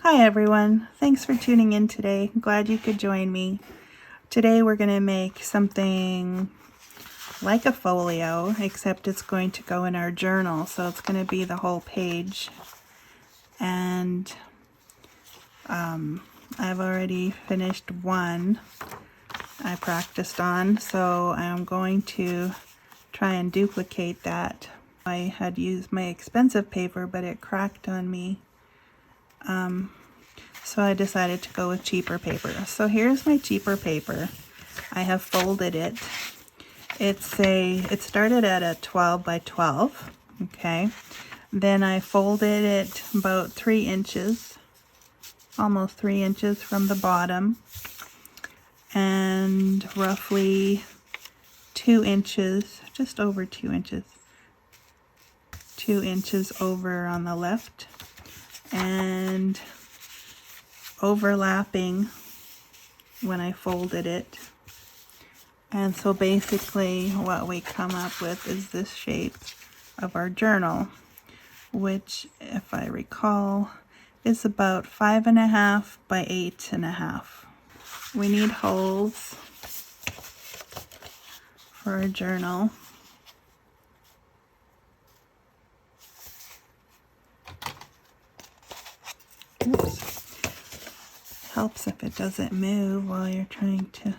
Hi everyone, thanks for tuning in today. I'm glad you could join me. Today we're going to make something like a folio, except it's going to go in our journal, so it's going to be the whole page. And I've already finished one I practiced on, so I'm going to try and duplicate that. I had used my expensive paper, but it cracked on me. So I decided to go with cheaper paper. So here's my cheaper paper. I have folded it. It started at a 12 by 12, okay? Then I folded it about 3 inches, almost 3 inches from the bottom, and roughly 2 inches, just over 2 inches, 2 inches over on the left, and overlapping when I folded it. And so basically what we come up with is this shape of our journal, which, if I recall, is about 5.5 by 8.5. We need holes for our journal. Oops. Helps if it doesn't move while you're trying to.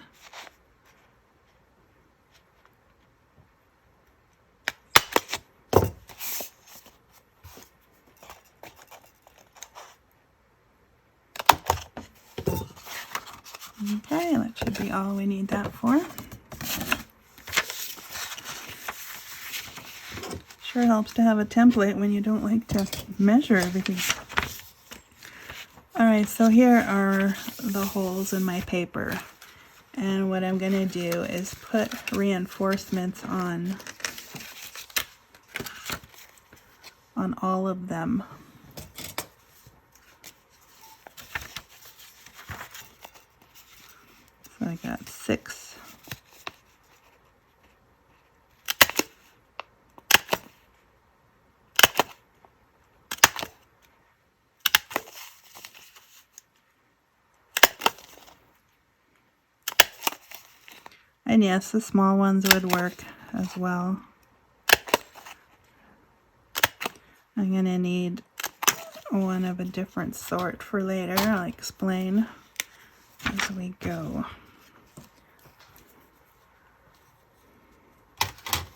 Okay, that should be all we need that for. Sure helps to have a template when you don't like to measure everything. Alright, so here are the holes in my paper. And what I'm going to do is put reinforcements on all of them. So I got 6. And yes, the small ones would work as well. I'm going to need one of a different sort for later. I'll explain as we go.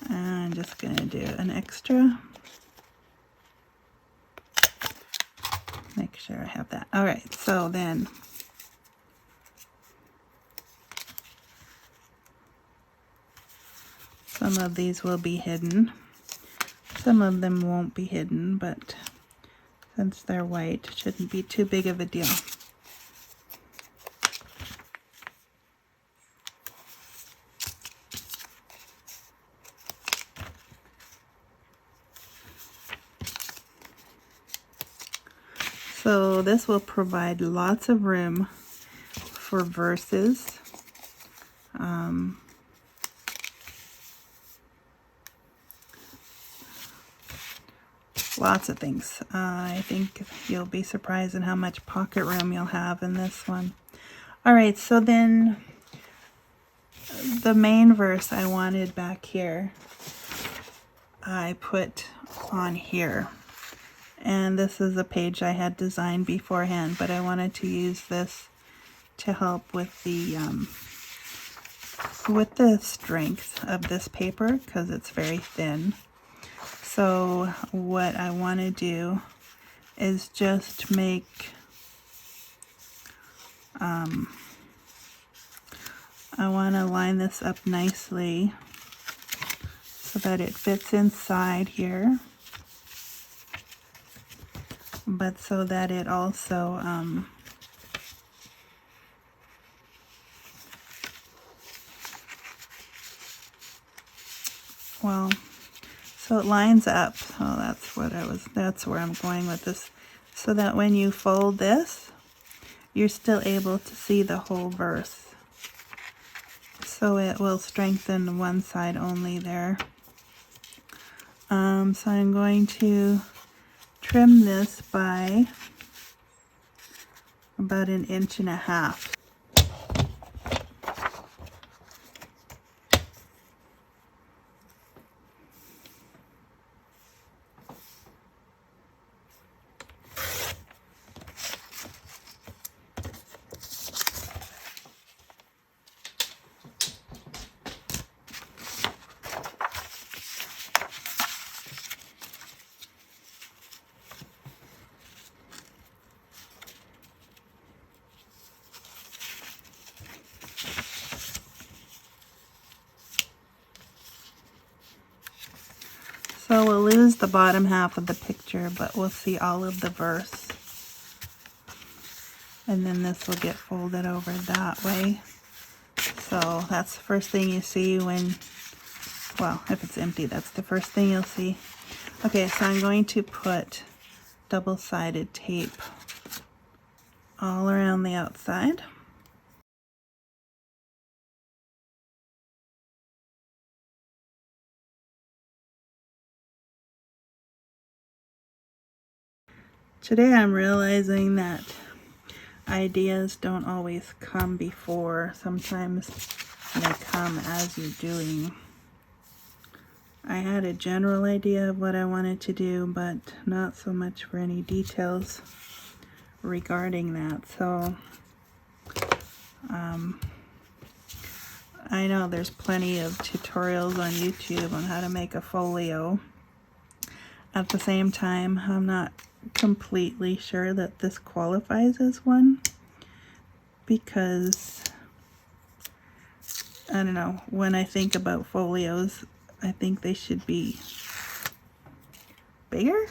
And I'm just going to do an extra. Make sure I have that. All right, so then some of these will be hidden. Some of them won't be hidden, but since they're white, it shouldn't be too big of a deal. So this will provide lots of room for verses. Lots of things. I think you'll be surprised in how much pocket room you'll have in this one. Alright, so then the main verse I wanted back here, I put on here. And this is a page I had designed beforehand, but I wanted to use this to help with the strength of this paper because it's very thin. So what I want to do is just make I want to line this up nicely so that it fits inside here, but so that it also well, so it lines up. Oh, that's where I'm going with this. So that when you fold this, you're still able to see the whole verse. So it will strengthen one side only there. So I'm going to trim this by about 1.5 inches. So we'll lose the bottom half of the picture, but we'll see all of the verse. And then this will get folded over that way. So that's the first thing you see when, well, if it's empty, that's the first thing you'll see. Okay, so I'm going to put double-sided tape all around the outside. Today I'm realizing that ideas don't always come before. Sometimes they come as you're doing. I had a general idea of what I wanted to do, but not so much for any details regarding that. So I know there's plenty of tutorials on YouTube on how to make a folio. At the same time, I'm not completely sure that this qualifies as one, because I don't know, when I think about folios, I think they should be bigger,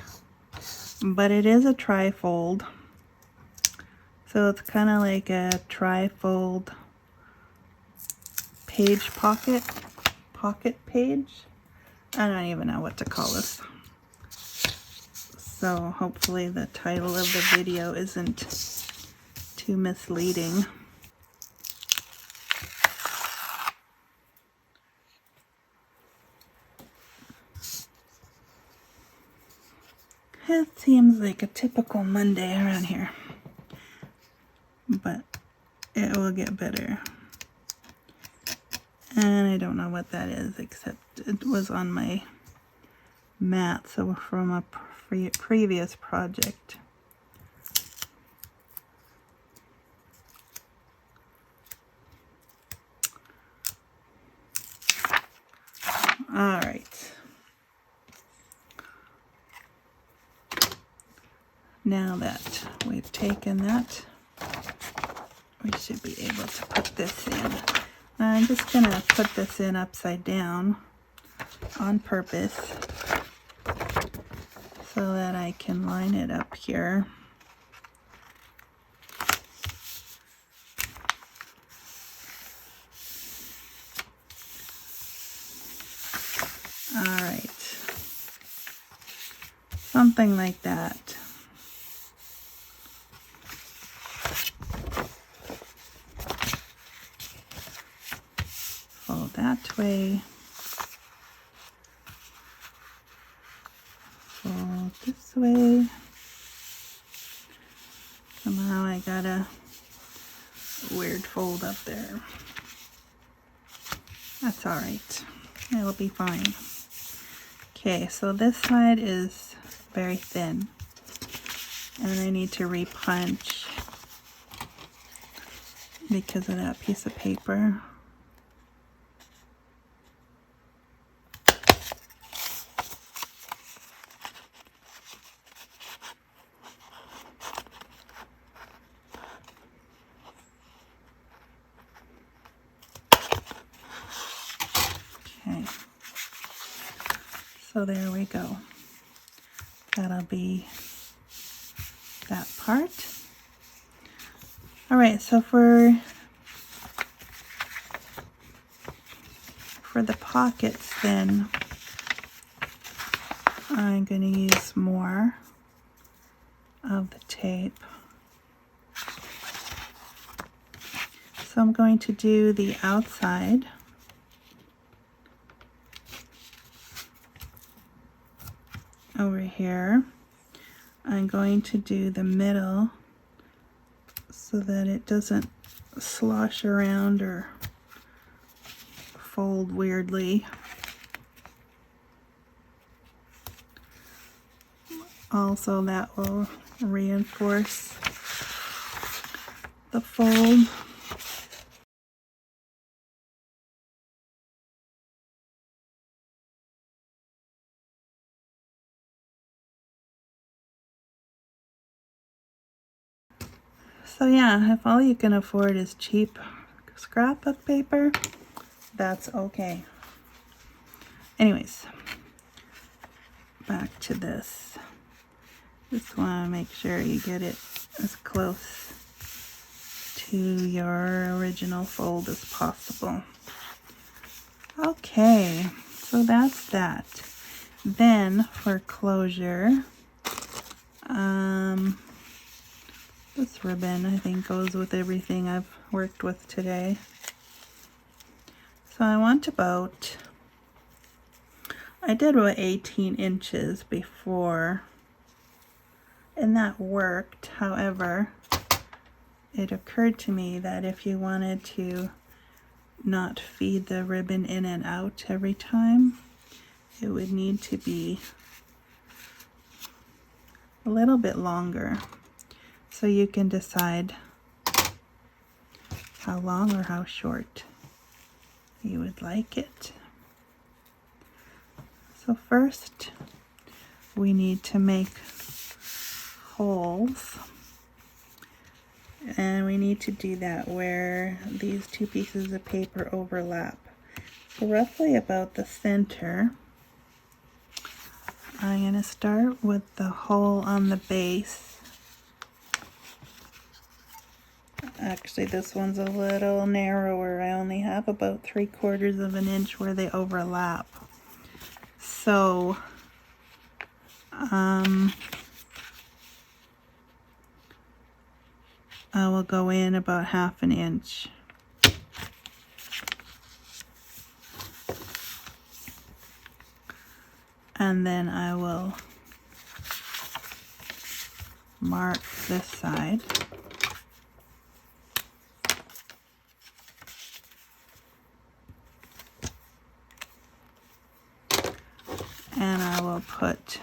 but it is a trifold, so it's kind of like a trifold page pocket page. I don't even know what to call this. So hopefully the title of the video isn't too misleading. It seems like a typical Monday around here, but it will get better. And I don't know what that is, except it was on my mat, so from a previous project. All right. Now that we've taken that, we should be able to put this in. I'm just going to put this in upside down on purpose so that I can line it up here. All right. Something like that. Fold that way. Fold this way. Somehow I got a weird fold up there. That's all right. It'll be fine. Okay, so this side is very thin, and I need to repunch because of that piece of paper. Okay, so there we go. That'll be that part. All right, so for the pockets, then I'm going to use more of the tape. So I'm going to do the outside. Over here. I'm going to do the middle so that it doesn't slosh around or fold weirdly. Also, that will reinforce the fold. So yeah, if all you can afford is cheap scrapbook paper, that's okay. Anyways, back to this. Just want to make sure you get it as close to your original fold as possible. Okay, so that's that. Then for closure, this ribbon I think goes with everything I've worked with today. So I want about, I did about 18 inches before, and that worked. However, it occurred to me that if you wanted to not feed the ribbon in and out every time, it would need to be a little bit longer. So you can decide how long or how short you would like it. So first, we need to make holes. And we need to do that where these two pieces of paper overlap. So roughly about the center, I'm going to start with the hole on the base. Actually, this one's a little narrower. I only have about 3/4 of an inch where they overlap. So, I will go in about 1/2 inch. And then I will mark this side. And I will put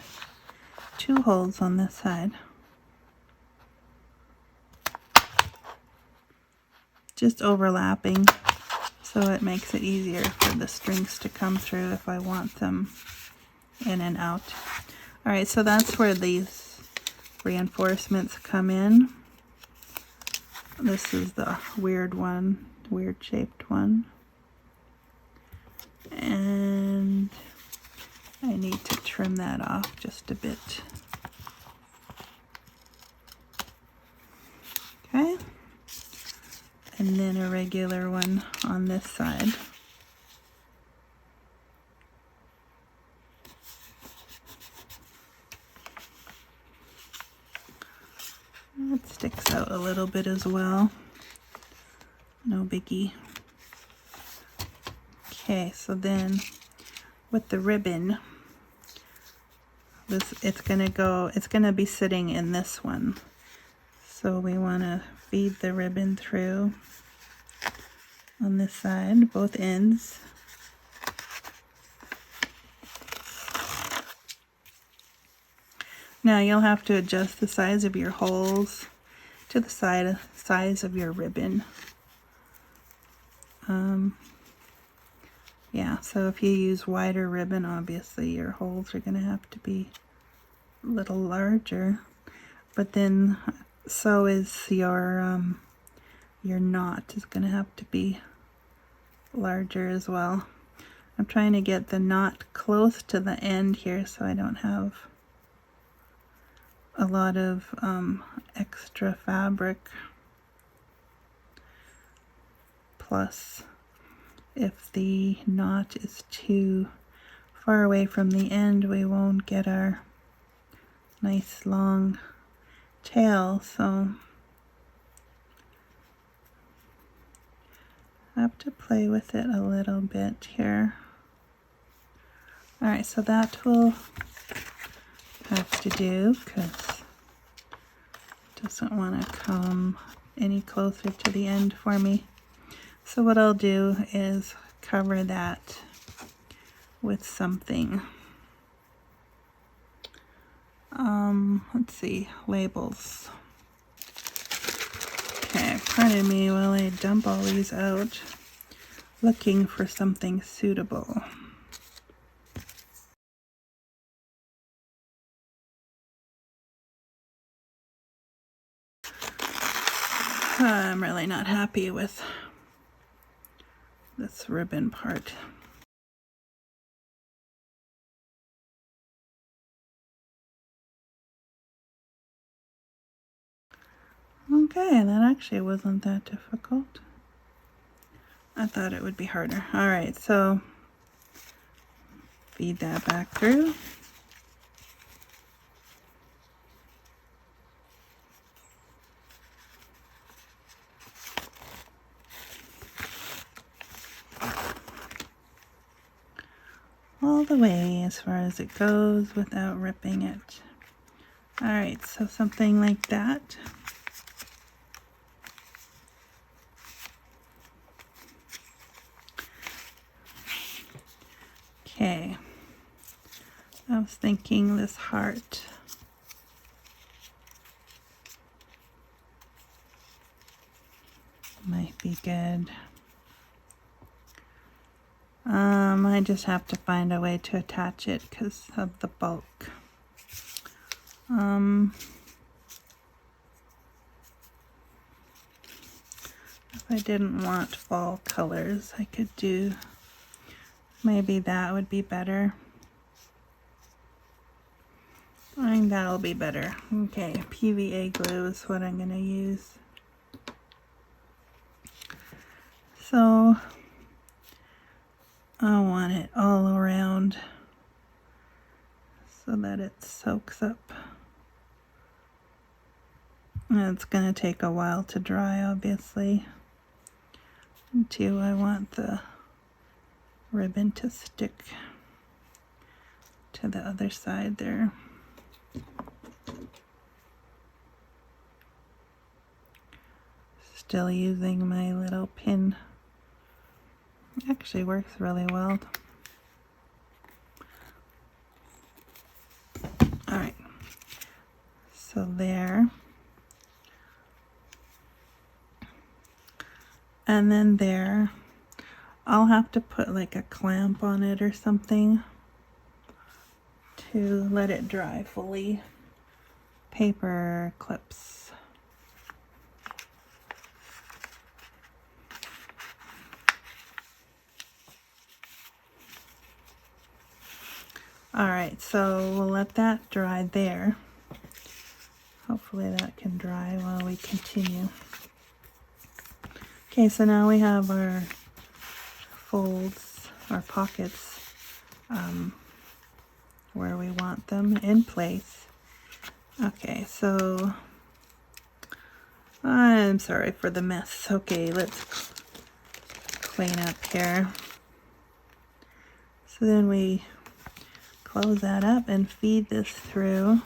2 holes on this side. Just overlapping, so it makes it easier for the strings to come through if I want them in and out. Alright, so that's where these reinforcements come in. This is the weird one, weird shaped one. And I need to trim that off just a bit. Okay. And then a regular one on this side. It sticks out a little bit as well. No biggie. Okay, so then with the ribbon, it's gonna be sitting in this one. So we want to feed the ribbon through on this side, both ends. Now you'll have to adjust the size of your holes to the size of your ribbon. Yeah, so if you use wider ribbon, obviously your holes are going to have to be a little larger. But then so is your knot is going to have to be larger as well. I'm trying to get the knot close to the end here so I don't have a lot of extra fabric. Plus, if the knot is too far away from the end, we won't get our nice long tail, so I have to play with it a little bit here. Alright, so that will have to do because it doesn't want to come any closer to the end for me. So what I'll do is cover that with something. Let's see, labels. Okay, pardon me while I dump all these out, looking for something suitable. I'm really not happy with this ribbon part. Okay, that actually wasn't that difficult. I thought it would be harder. Alright, so feed that back through. All the way as far as it goes without ripping it. Alright, so something like that. Okay, I was thinking this heart. Might be good. I just have to find a way to attach it because of the bulk. If I didn't want fall colors, I could do, maybe that would be better. I think that'll be better. Okay, PVA glue is what I'm going to use. So I want it all around so that it soaks up. And it's going to take a while to dry, obviously. And two, I want the ribbon to stick to the other side there. Still using my little pin. Actually works really well. Alright, so there. And then there, I'll have to put like a clamp on it or something to let it dry fully. Paper clips. Alright, so we'll let that dry there. Hopefully that can dry while we continue. Okay, so now we have our folds, our pockets, where we want them in place. Okay, so I'm sorry for the mess. Okay, let's clean up here. So then we close that up and feed this through.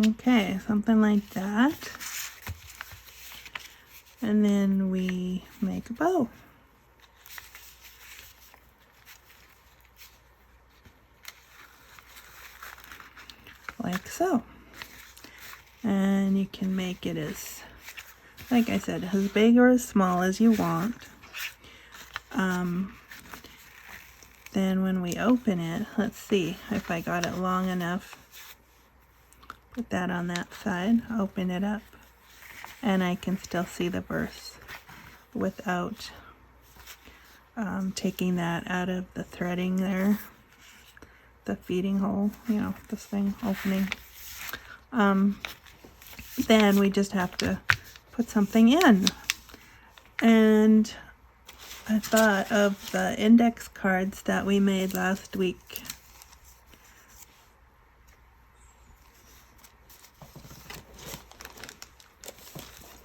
Okay, something like that. And then we make a bow. Like so. And you can make it as, like I said, as big or as small as you want. Then when we open it, let's see if I got it long enough. Put that on that side, open it up, and I can still see the burrs without taking that out of the threading there, the feeding hole, you know, this thing opening. Then we just have to put something in. And I thought of the index cards that we made last week.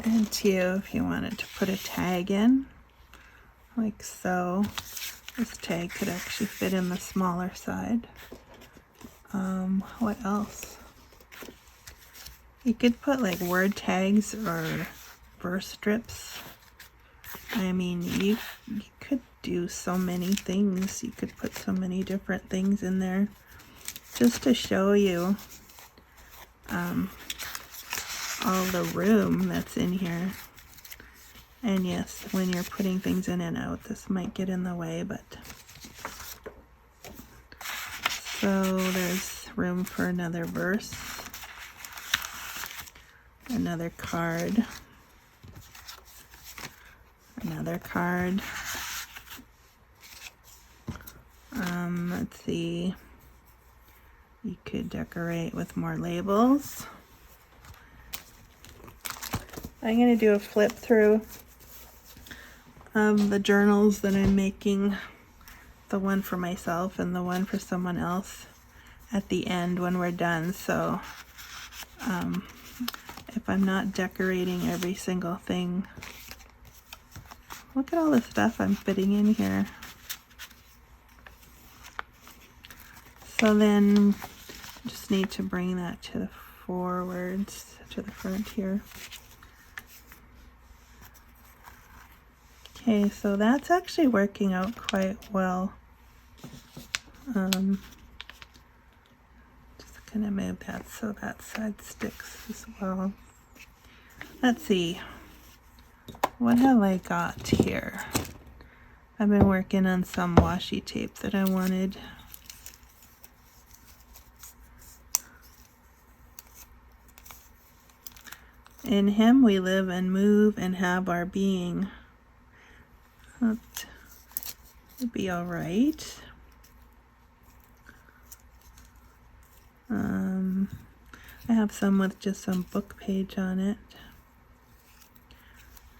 And two, if you wanted to put a tag in, like so. This tag could actually fit in the smaller side. What else? You could put like word tags or verse strips. I mean, you could do so many things. You could put so many different things in there just to show you all the room that's in here. And yes, when you're putting things in and out, this might get in the way, but so there's room for another verse, another card, another card. Let's see, you could decorate with more labels. I'm going to do a flip through of the journals that I'm making, the one for myself and the one for someone else at the end when we're done. So if I'm not decorating every single thing, look at all the stuff I'm fitting in here. So then just need to bring that to the forwards, to the front here. Okay, so that's actually working out quite well. Just gonna move that so that side sticks as well. Let's see, what have I got here? I've been working on some washi tape that I wanted. In him we live and move and have our being. That would be all right. I have some with just some book page on it.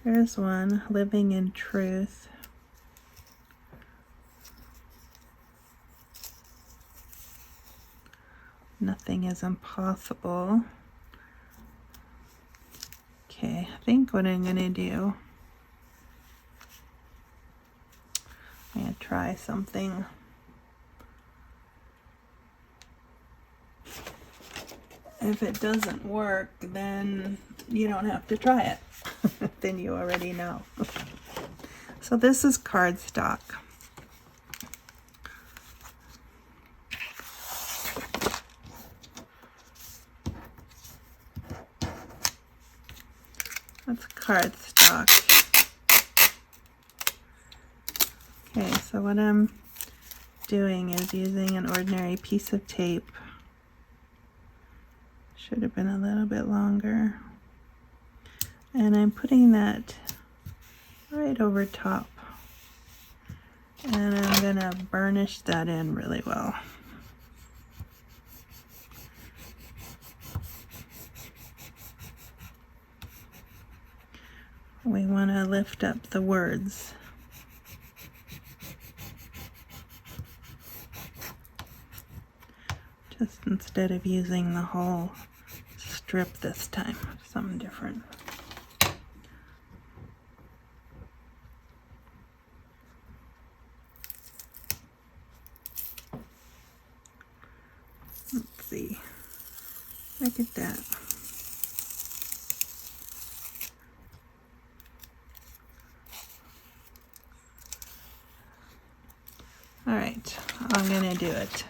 There's one, living in truth. Nothing is impossible. Okay, I think what I'm gonna do, I'm gonna try something. If it doesn't work, then you don't have to try it. Then you already know. So this is cardstock. That's cardstock. Okay, so what I'm doing is using an ordinary piece of tape. Should have been a little bit longer. And I'm putting that right over top. And I'm gonna burnish that in really well. We want to lift up the words. Just instead of using the whole strip this time, something different. Let's see. Look at that. All right, I'm gonna do it.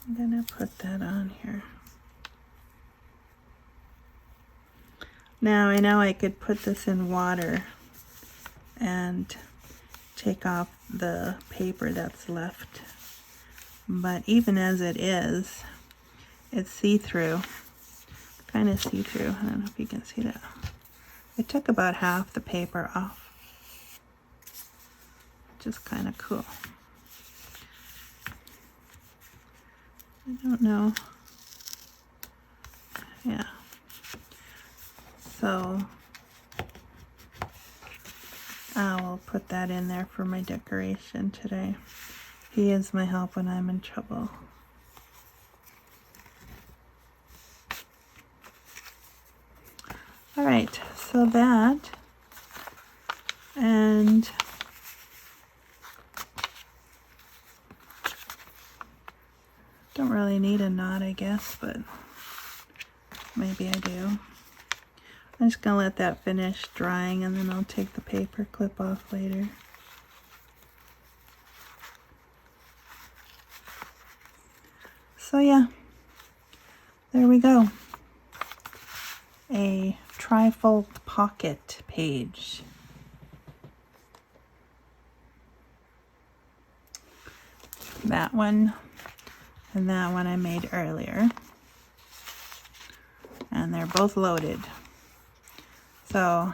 I'm gonna put that on here. Now I know I could put this in water and take off the paper that's left, but even as it is, it's see-through, kind of see-through. I don't know if you can see that. I took about half the paper off, which is kind of cool. I don't know. Yeah. So I will put that in there for my decoration today. He is my help when I'm in trouble. All right, So that, and don't really need a knot, I guess, but maybe I do. I'm just gonna let that finish drying, and then I'll take the paper clip off later. So yeah, there we go. A trifold pocket page. That one and that one I made earlier. And they're both loaded. So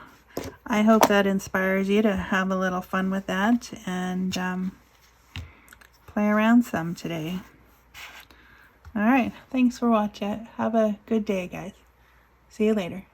I hope that inspires you to have a little fun with that and play around some today. All right, thanks for watching. Have a good day, guys. See you later.